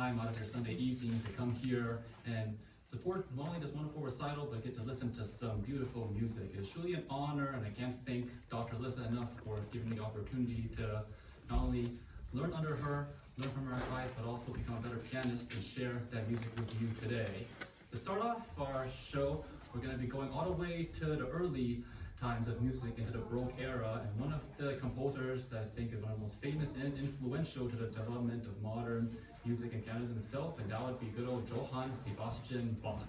time out of your Sunday evening to come here and support not only this wonderful recital, but get to listen to some beautiful music. It's truly an honor, and I can't thank Dr. Liliestedt enough for giving me the opportunity to not only learn under her, learn from her advice, but also become a better pianist and share that music with you today. To start off our show, we're going to be going all the way to the early times of music into the Baroque era, and one of the composers that I think is one of the most famous and influential to the development of modern music and pianism itself, and that would be good old Johann Sebastian Bach.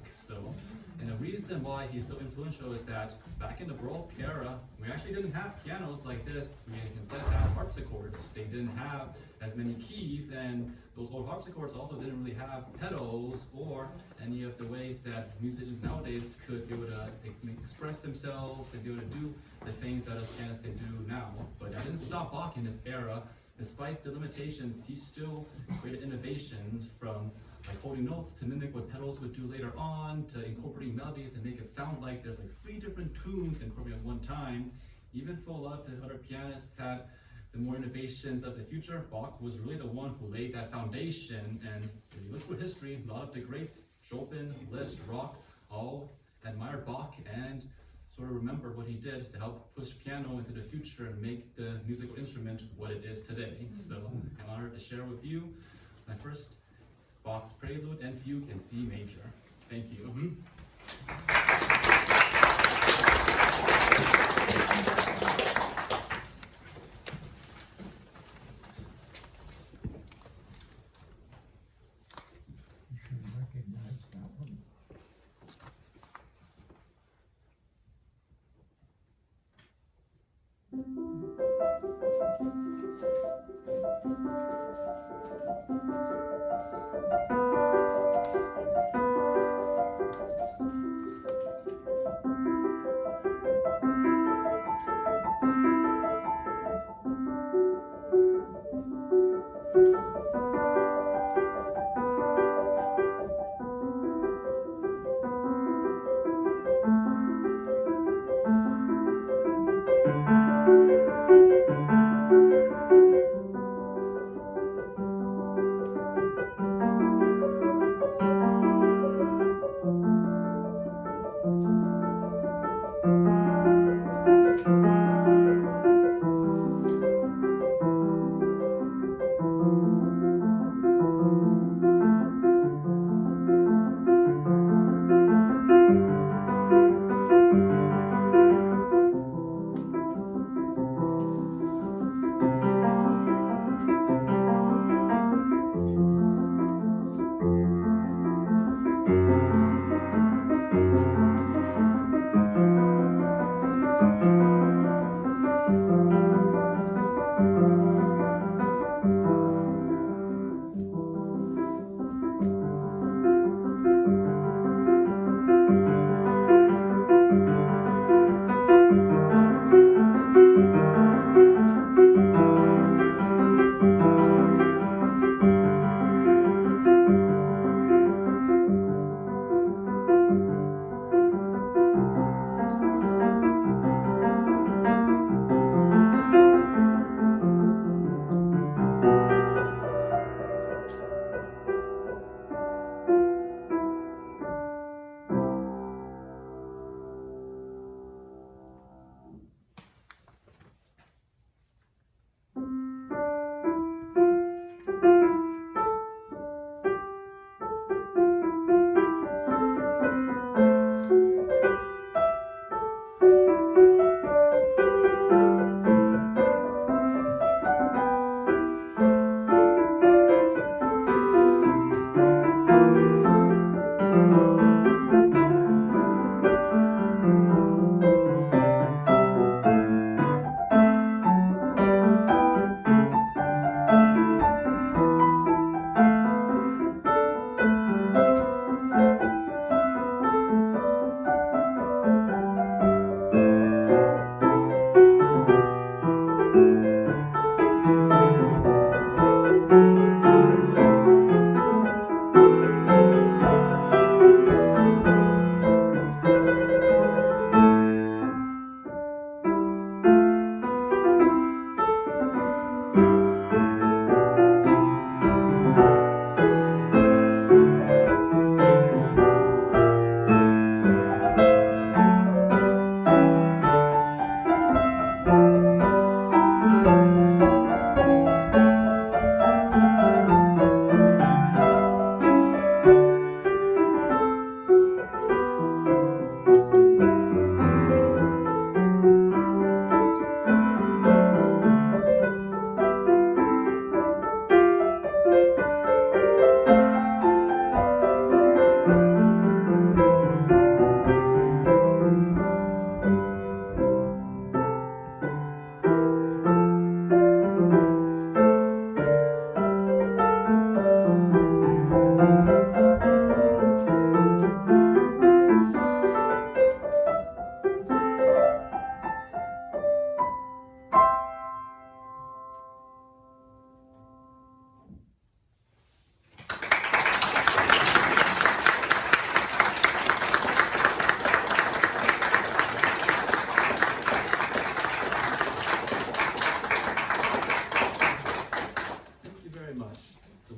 And the reason why he's so influential is that back in the Baroque era, we actually didn't have pianos like this. We instead had harpsichords. They didn't have as many keys, and those old harpsichords also didn't really have pedals or any of the ways that musicians nowadays could be able to express themselves and be able to do the things that us pianists can do now. But that didn't stop Bach in his era. Despite the limitations, he still created innovations, from like holding notes to mimic what pedals would do later on, to incorporating melodies and make it sound like there's like 3 different tunes incorporated at one time. Even though a lot of the other pianists had the more innovations of the future, Bach was really the one who laid that foundation. And if you look through history, a lot of the greats, Chopin, Liszt, Bach, all admired Bach and sort of remember what he did to help push piano into the future and make the musical instrument what it is today. So I'm honored to share with you my first Bach's Prelude and Fugue in C major. Thank you. You should recognize that one.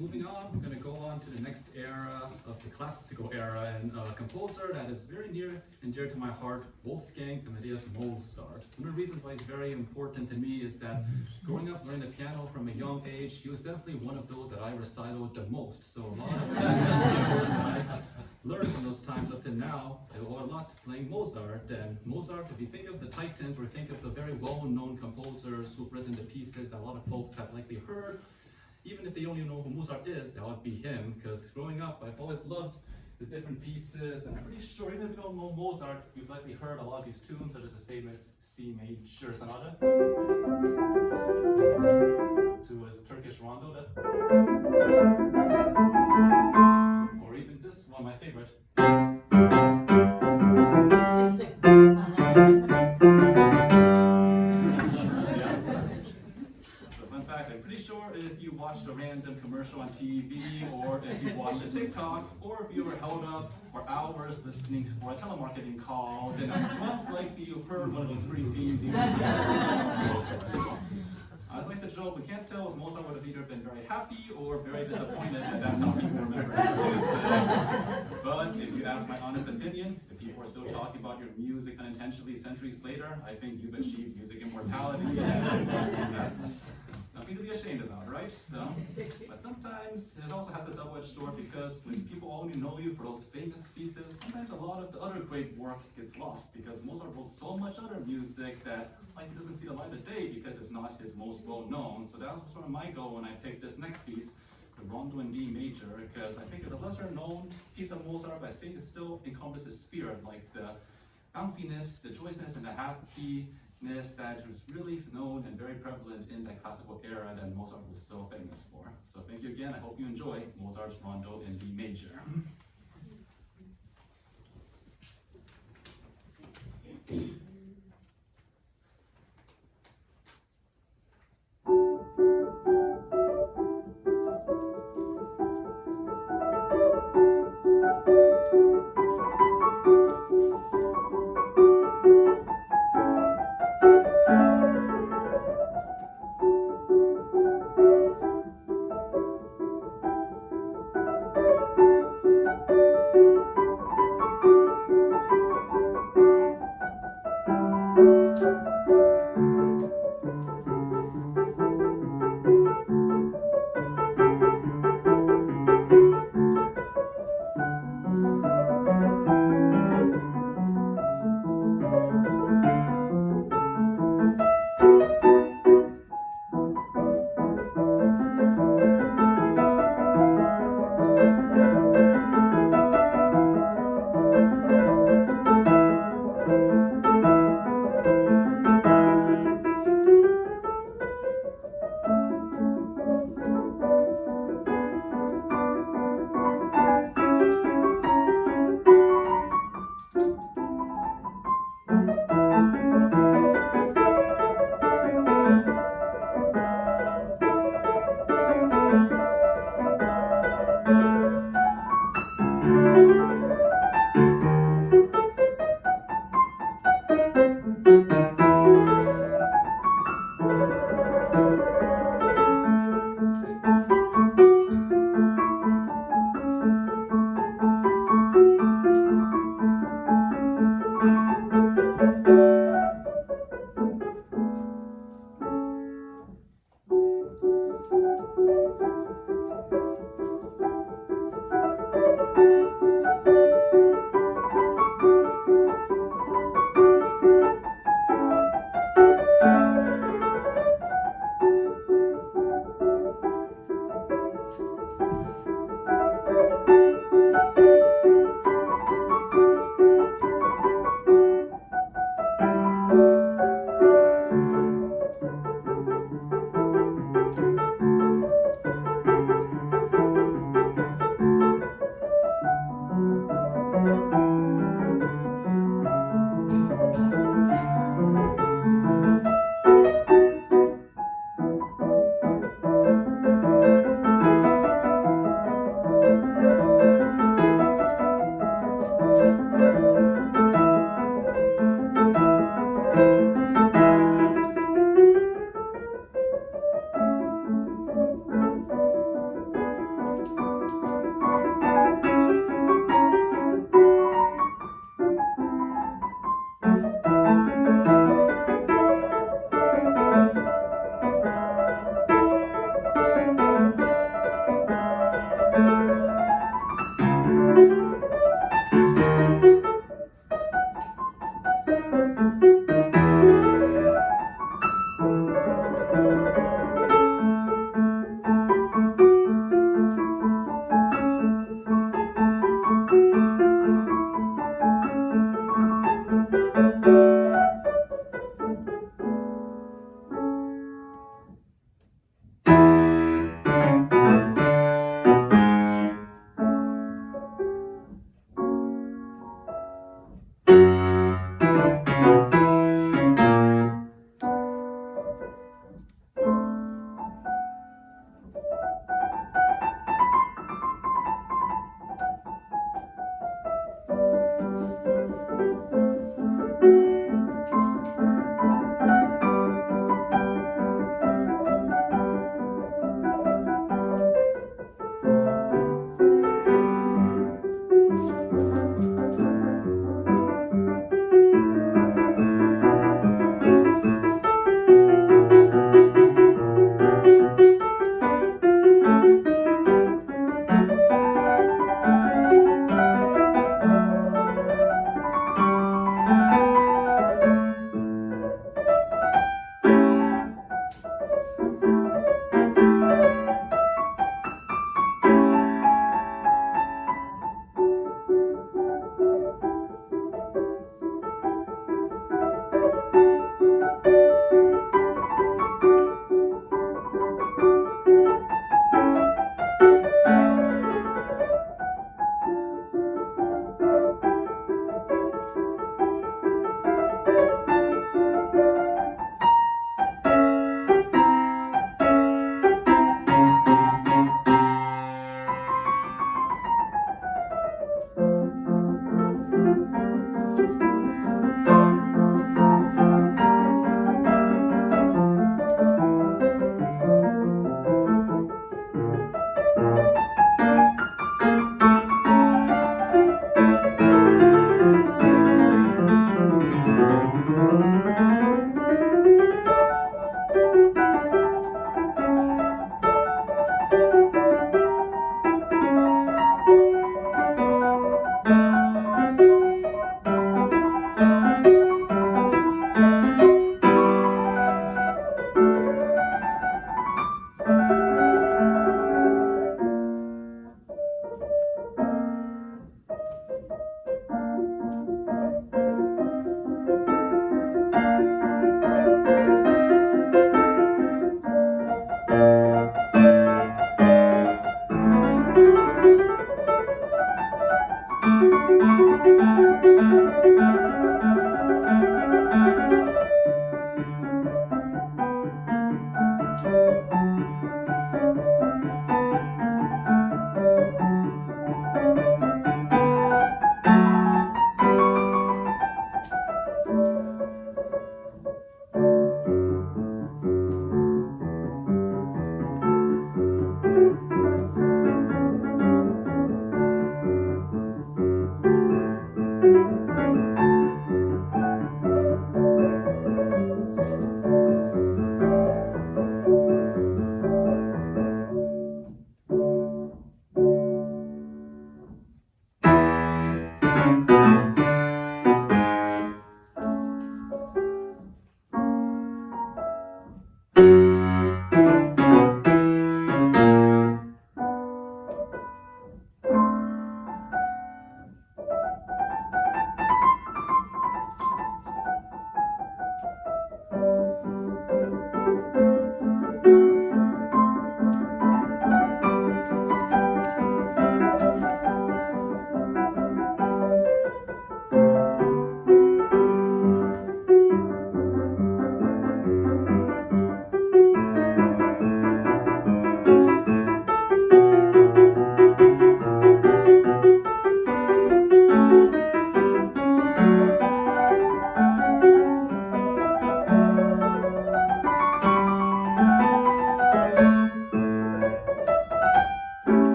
moving on, we're going to go on to the next era of the classical era, and a composer that is very near and dear to my heart, Wolfgang Amadeus Mozart. One of the reasons why he's very important to me is that growing up learning the piano from a young age, he was definitely one of those that I recited the most. So a lot of the skills that I learned from those times up to now, I owe a lot to playing Mozart. And Mozart, if you think of the titans or think of the very well-known composers who've written the pieces that a lot of folks have likely heard, even if they don't even know who Mozart is, that would be him, because growing up, I've always loved the different pieces, and I'm pretty sure even if you don't know Mozart, you've likely heard a lot of these tunes, such as his famous C major sonata, to his Turkish Rondo, or even this one, my favorite. I'm pretty sure if you watched a random commercial on TV, or if you watched a TikTok, or if you were held up for hours listening for a telemarketing call, then most likely you've heard one of those free feeds. I was like the joke, we can't tell if Mozart would have either been very happy or very disappointed that that's how people remember his music. But if you ask my honest opinion, if people are still talking about your music unintentionally centuries later, I think you've achieved music immortality, and that's nothing to be ashamed about, right? So, but sometimes it also has a double-edged sword, because when people only know you for those famous pieces, sometimes a lot of the other great work gets lost, because Mozart wrote so much other music that he doesn't see the light of day because it's not his most well-known. So that was sort of my goal when I picked this next piece, the Rondo in D major, because I think it's a lesser-known piece of Mozart, but I think it still encompasses spirit, like the bounciness, the joyousness, and the happiness that was really known and very prevalent in that classical era that Mozart was so famous for. So thank you again. I hope you enjoy Mozart's Rondo in D major.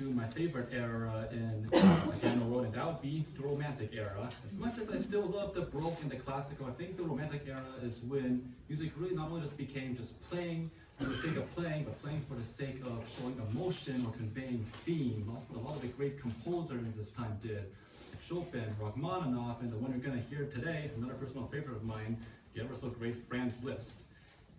to my favorite era in piano world, and that would be the Romantic era. As much as I still love the Baroque and the Classical, I think the Romantic era is when music really not only just became just playing for the sake of playing, but playing for the sake of showing emotion or conveying theme. That's what a lot of the great composers this time did. Like Chopin, Rachmaninoff, and the one you're going to hear today, another personal favorite of mine, the ever so great Franz Liszt.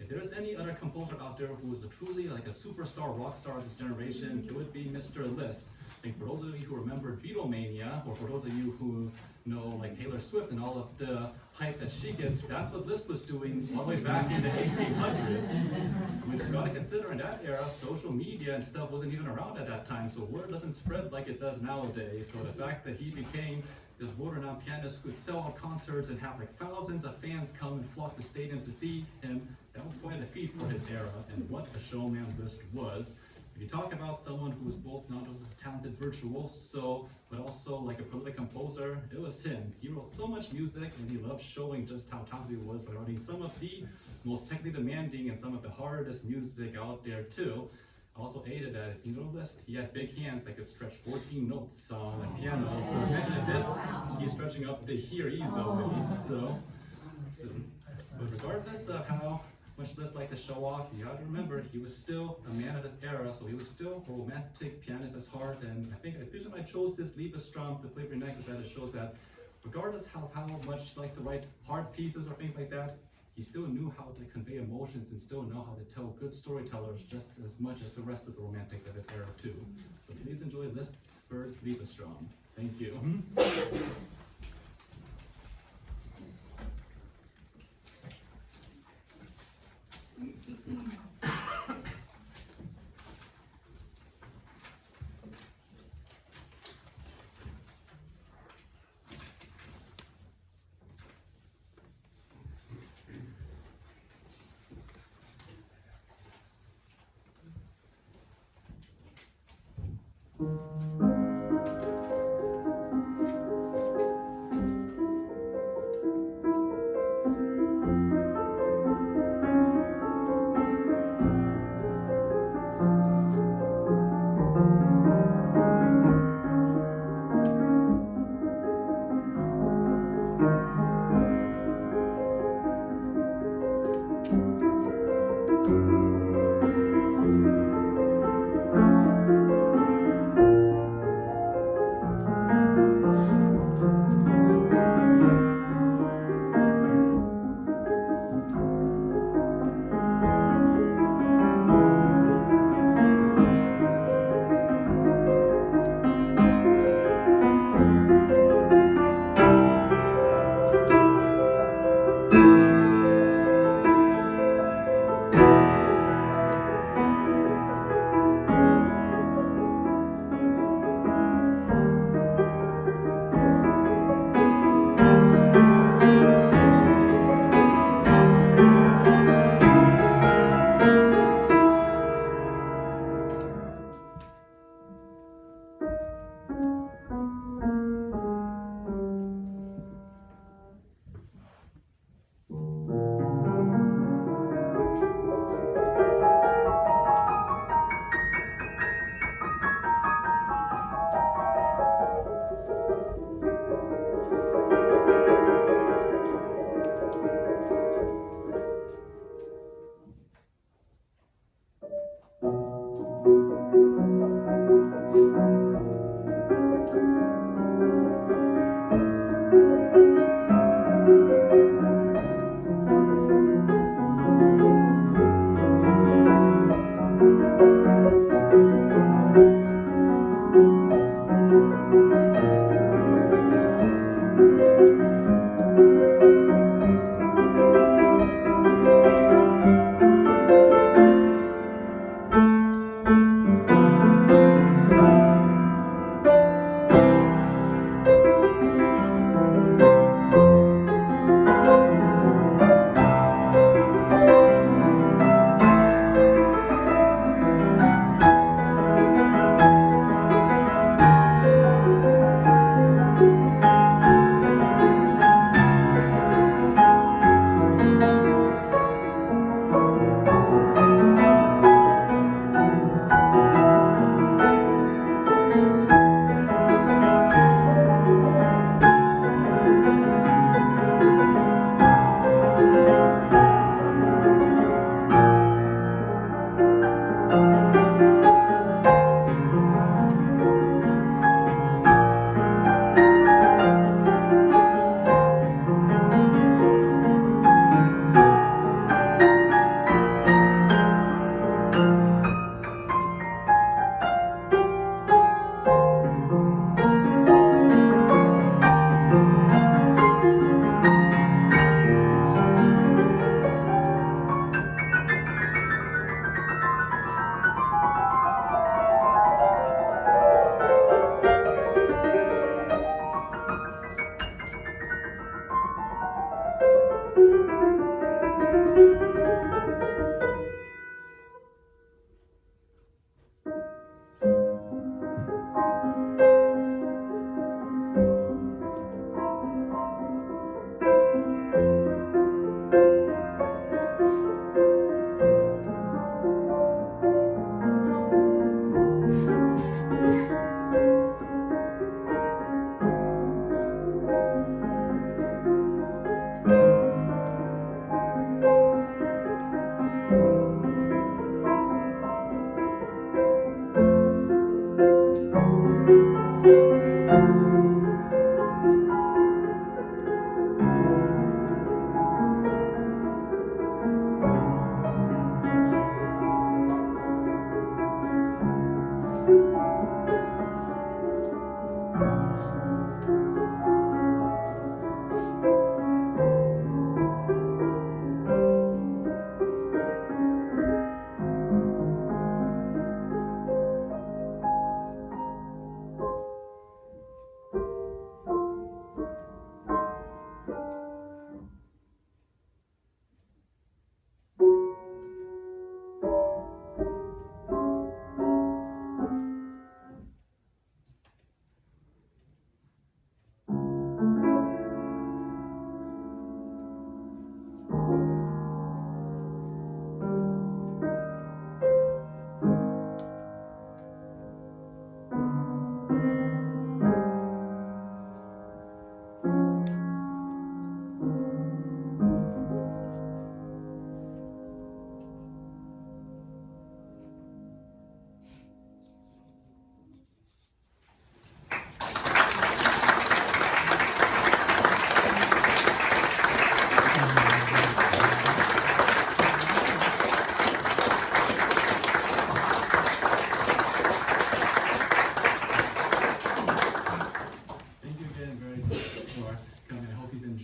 If there's any other composer out there who is truly like a superstar, rock star of this generation, it would be Mr. Liszt. I think for those of you who remember Beatlemania, or for those of you who know like Taylor Swift and all of the hype that she gets, that's what Liszt was doing all the way back in the 1800s. Which you gotta consider in that era, social media and stuff wasn't even around at that time, so word doesn't spread like it does nowadays. So the fact that he became this world-renowned pianist who could sell out concerts and have like thousands of fans come and flock to stadiums to see him, that was quite a feat for his era, and what a showman Liszt was. If you talk about someone who was both not only a talented virtuoso, but also like a prolific composer, it was him. He wrote so much music, and he loved showing just how talented he was by writing some of the most technically demanding and some of the hardest music out there too. Also aided that, if you know Liszt, he had big hands that could stretch 14 notes on the piano. So imagine at this, he's stretching up to here easily. So, but regardless of how much Liszt liked to show off, you gotta remember, he was still a man of his era, so he was still a romantic pianist at heart. And I think the reason I chose this Liebestraume to play for you next is that it shows that regardless how much like to write hard pieces or things like that, he still knew how to convey emotions and still know how to tell good storytellers just as much as the rest of the romantics of his era too. So please enjoy Liszt's third Liebestraume. Thank you.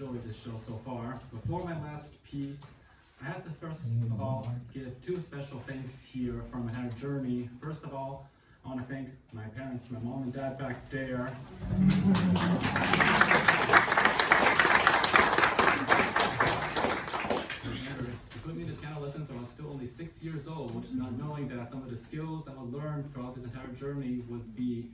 enjoyed this show so far. Before my last piece, I have to first of all give two special thanks here from our journey. First of all, I want to thank my parents, my mom and dad back there. They put me in the piano lessons when I was still only 6 years old, not knowing that some of the skills I would learn throughout this entire journey would be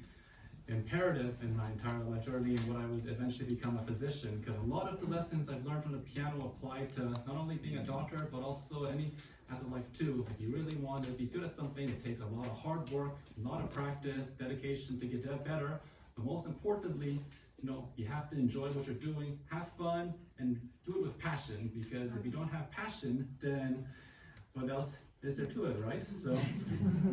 imperative in my entire life journey and what I would eventually become a physician, because a lot of the lessons I've learned from the piano apply to not only being a doctor but also any aspect of life too. If you really want to be good at something, it takes a lot of hard work, a lot of practice, dedication to get that better, but most importantly, you have to enjoy what you're doing, have fun, and do it with passion, because if you don't have passion, then what else is there to it, right? So,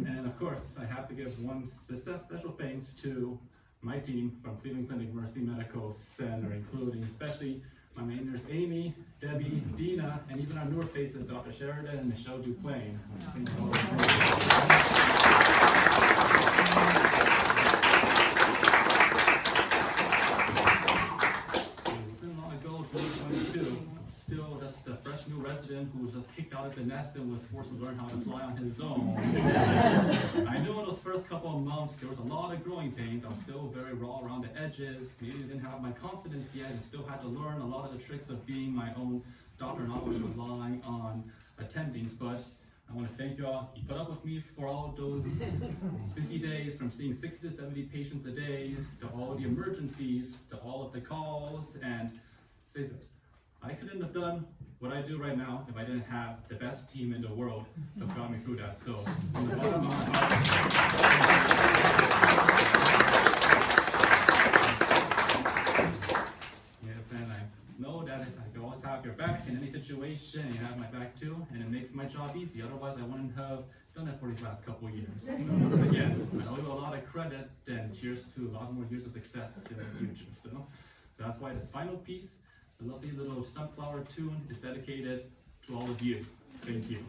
and of course, I have to give one special thanks to my team from Cleveland Clinic Mercy Medical Center, including especially my main nurse Amy, Debbie, Dina, and even our newer faces, Dr. Sheridan and Michelle Duplain. Still just a fresh new resident who was just kicked out of the nest and was forced to learn how to fly on his own. I knew in those first couple of months there was a lot of growing pains. I was still very raw around the edges, maybe didn't have my confidence yet, and still had to learn a lot of the tricks of being my own doctor, not always relying on attendings. But I want to thank you all. You put up with me for all those busy days, from seeing 60 to 70 patients a day, to all the emergencies, to all of the calls, and I couldn't have done what I do right now if I didn't have the best team in the world to got me through that. So, from the bottom of my heart, and I know that I can always have your back in any situation, and you have my back too, and it makes my job easy. Otherwise, I wouldn't have done it for these last couple of years. So once again, I owe you a lot of credit, and cheers to a lot more years of success in the future. So that's why this final piece, the lovely little sunflower tune, is dedicated to all of you. Thank you.